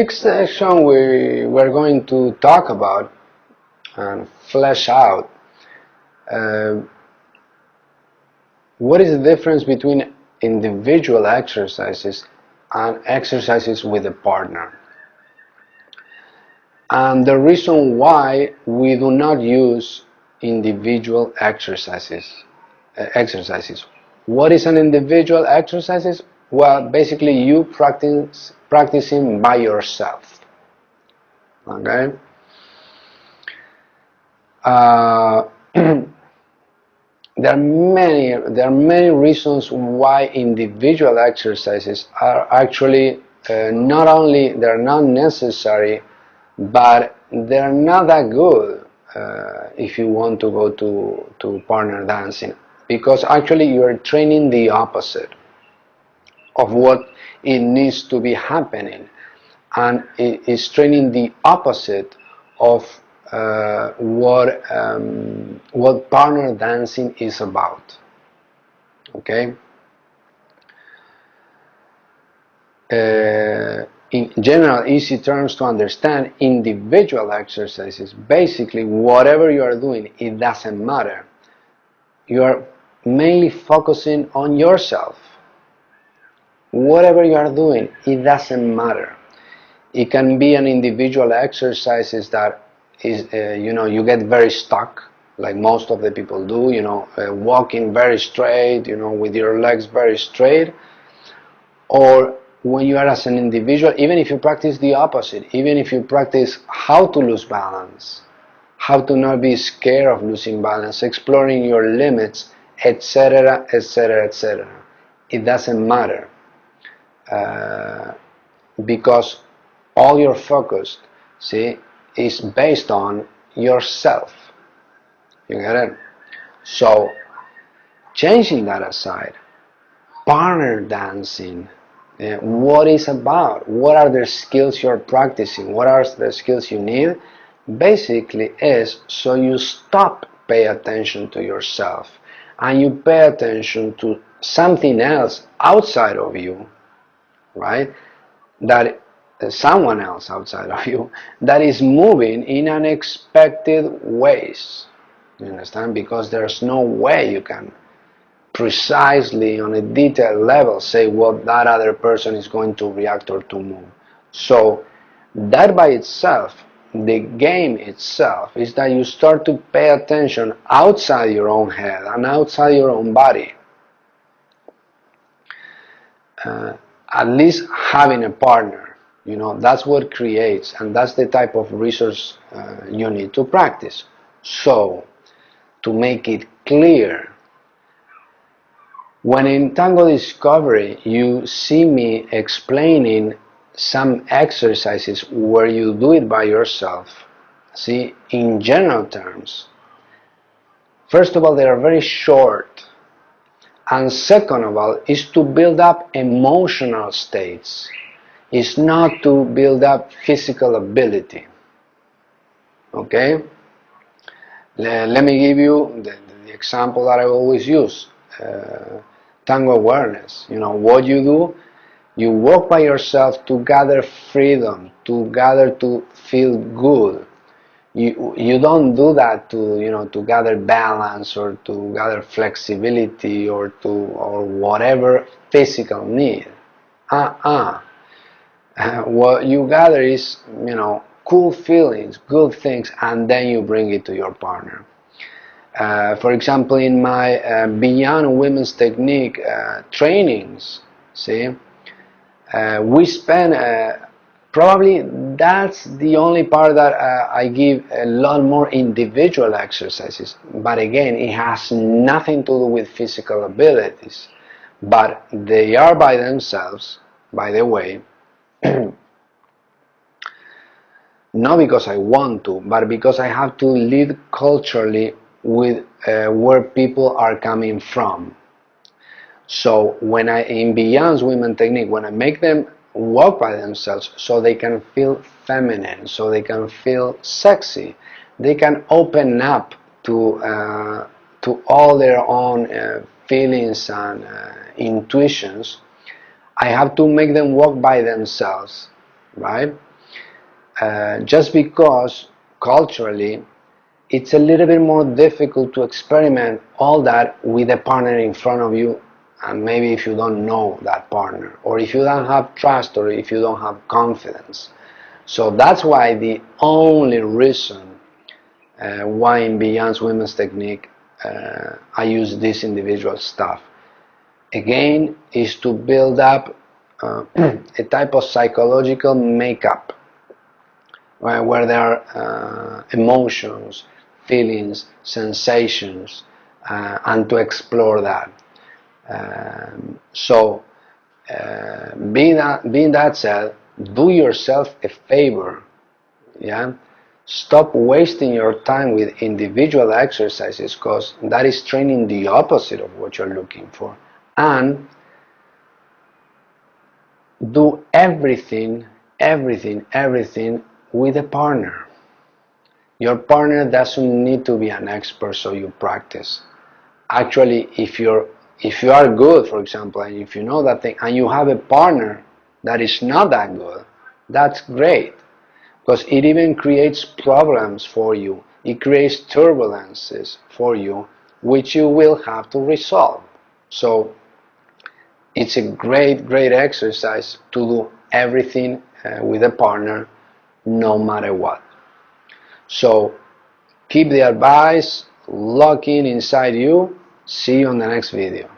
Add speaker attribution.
Speaker 1: next section we're going to talk about and flesh out what is the difference between individual exercises and exercises with a partner, and the reason why we do not use individual exercises. What is an individual exercises? Well, basically you practicing by yourself. Okay. There are many reasons why individual exercises are actually not only they're not necessary, but they're not that good if you want to go to partner dancing, because actually you are training the opposite of what it needs to be happening, and it is training the opposite of what partner dancing is about. Okay. In general, easy terms to understand, individual exercises, basically whatever you are doing, it doesn't matter. You are mainly focusing on yourself. Whatever you are doing, it doesn't matter. It can be an individual exercises that is, you get very stuck, like most of the people do, walking very straight, with your legs very straight. Or when you are as an individual, even if you practice the opposite, even if you practice how to lose balance, how to not be scared of losing balance, exploring your limits, etc., etc., etc., it doesn't matter, because all your focus, is based on yourself. You get it? So, changing that aside, partner dancing, what is about? What are the skills you're practicing? What are the skills you need? Basically is so you stop pay attention to yourself and you pay attention to something else outside of you, right? That someone else outside of you that is moving in unexpected ways. You understand? Because there's no way you can precisely on a detailed level say what that other person is going to react or to move. So that by itself, the game itself, is that you start to pay attention outside your own head and outside your own body. At least having a partner, that's what creates, and that's the type of resource you need to practice. So, to make it clear, when in Tango Discovery you see me explaining some exercises where you do it by yourself, in general terms, first of all, they are very short, and second of all, is to build up emotional states. It's not to build up physical ability. Okay? Let me give you the example that I always use. Tango awareness. What you do, you walk by yourself to gather freedom, to feel good. You don't do that to gather balance or to gather flexibility or whatever physical need. What you gather is cool feelings, good things, and then you bring it to your partner. For example, in my Beyond Women's Technique trainings, we spend probably that's the only part that I give a lot more individual exercises, but again, it has nothing to do with physical abilities, but they are by themselves, by the way, not because I want to, but because I have to live culturally with where people are coming from. So when in Beyond Women Technique, when I make them walk by themselves so they can feel feminine, so they can feel sexy, they can open up to all their own feelings and intuitions, I have to make them walk by themselves, right? just because culturally it's a little bit more difficult to experiment all that with a partner in front of you, and maybe if you don't know that partner, or if you don't have trust, or if you don't have confidence. So that's why the only reason why in Beyond Women's Technique I use this individual stuff again is to build up a type of psychological makeup, right, where there are emotions, feelings, sensations, and to explore that. Being that said, do yourself a favor, yeah. Stop wasting your time with individual exercises, because that is training the opposite of what you're looking for. And do everything with a partner. Your partner doesn't need to be an expert so you practice. Actually, if you are good, for example, and if you know that thing, and you have a partner that is not that good, that's great, because it even creates problems for you. It creates turbulences for you, which you will have to resolve. So it's a great exercise to do everything with a partner, no matter what. So keep the advice, lock in inside you. See you on the next video.